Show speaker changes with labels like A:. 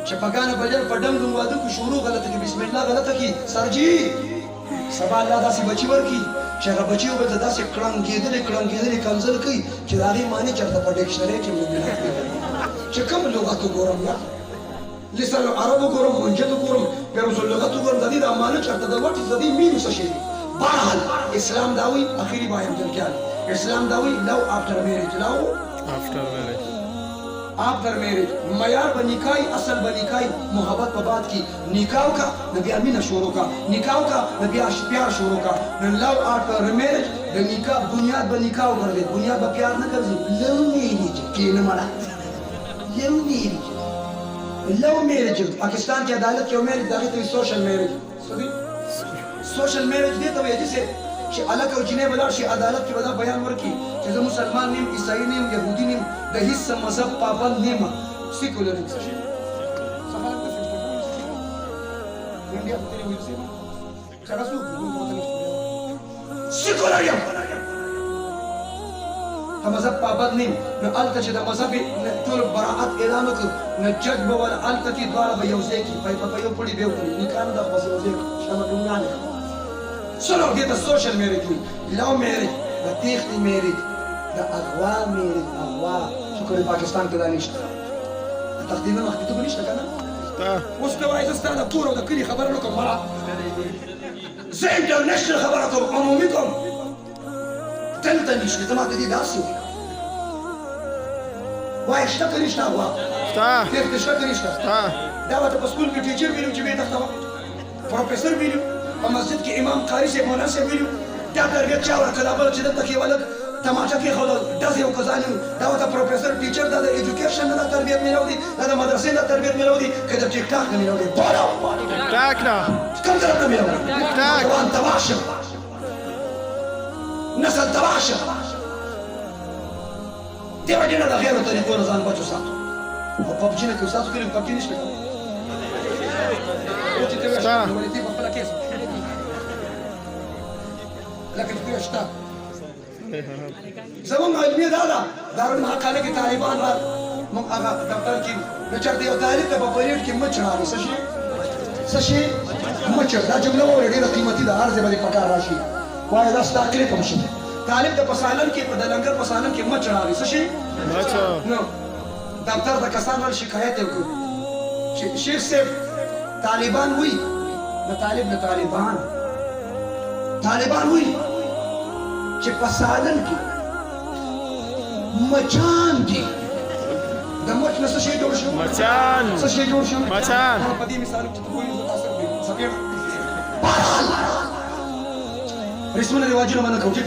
A: चपकाना बजर पडम दूंगा तो शुरू गलत की बिस्मिल्लाह गलत की सर जी सबा अल्लाह दासी बची वर की चेहरा बची हो बता दासी क्लंगी कंजल की चिरारी माने चलता पर डिक्शनरी की मुद्दा चकम लुगत गोरम या लिसन अरब गोरम मंजत गोरम pero so लुगत गोरम ददी दा माने चलता दा what is the meaning so she बहरहाल इस्लाम दावी आखिरी बायम जल क्या इस्लाम दावी love after marriage after marriage मयार बनिकाई असल बनिकाई मोहब्बत पर बात की निकाह का नबी अमीन शुरू का निकाह का नबी प्यार शुरू का लव आफ्टर मैरिज द निकाह बुनियाद बनिकाह कर दे बुनियाद पर प्यार न कर दे लव मैरिज के न मरा लव मैरिज पाकिस्तान की अदालत क्यों मैरिज दाखिल तो social marriage social marriage they तो जैसे कि अलग और जिन्हें बला कि अदालत की वजह बयान वर्की कि जो मुसलमान निम ईसाई निम यहूदी निम द हिस्सा मजहब पाबंद निम सेकुलर मजहब पाबंद निम न अलत च द मजहब न तोर बराअत ऐलान को न जज बवल अलत की द्वारा बयोजे की भाई पापा पड़ी बेव निकाल दा बस शाम दुनिया ने شنو بديت السوشيال ميريج لو ميريج بتيختي ميريج ده اغواء ميريج اغواء شكرا لباكستان كده ليش تقديمنا ما حكيتوا ليش انا مستوى اذا استاذ كوره وده كل خبر لكم مره زي انترناشونال خبركم عمومكم تنتنيش لتما دي داسي واي اشتكى ليش اغواء كيف تشتكى ليش ده وقت بسكول في تيجر بيلو جبي تختوا بروفيسور بيلو مسجد के इमाम कारी से मौलाना से मिलूं क्या करके चावल कलाबल चिदत तक ये वाला तमाचा के खोलो दस यो कजानी दावत प्रोफेसर टीचर दा एजुकेशन दा तरबियत मिलोगी दा मदरसे दा तरबियत मिलोगी के जब टिक टाक मिलोगी बोलो टाक ना कम तरफ मिलोगी टाक वन तमाशा नस्ल तमाशा देवा देना दा غير طريقه رمضان بچو ساتو او پبجی نه کو ساتو کړي پبجی نشته او چې ته ولې په خپل کیسه لكن في اشتاق زمان علمي دادا دار المحاكمه के तालिबान रात من आगा दफ्तर की नचर दियो तालिब के बपरेट की मचरानी सशी मचर दा जुमला वो ډیره قیمتي ده هر ځای باندې پکار راشي وای دا ستاکلې کوم شي طالب د پسالن کې په دلنګر پسالن کې مچرانی سشي نو دفتر د کسان ول شکایت وکړو شیخ صاحب طالبان وی نه طالبان وی چې پسالن کې مچان دي د مچ نه څه شي جوړ شو مچان په دې مثال چې کوی تاسو سپیر رسمونه رواجونه باندې کوټی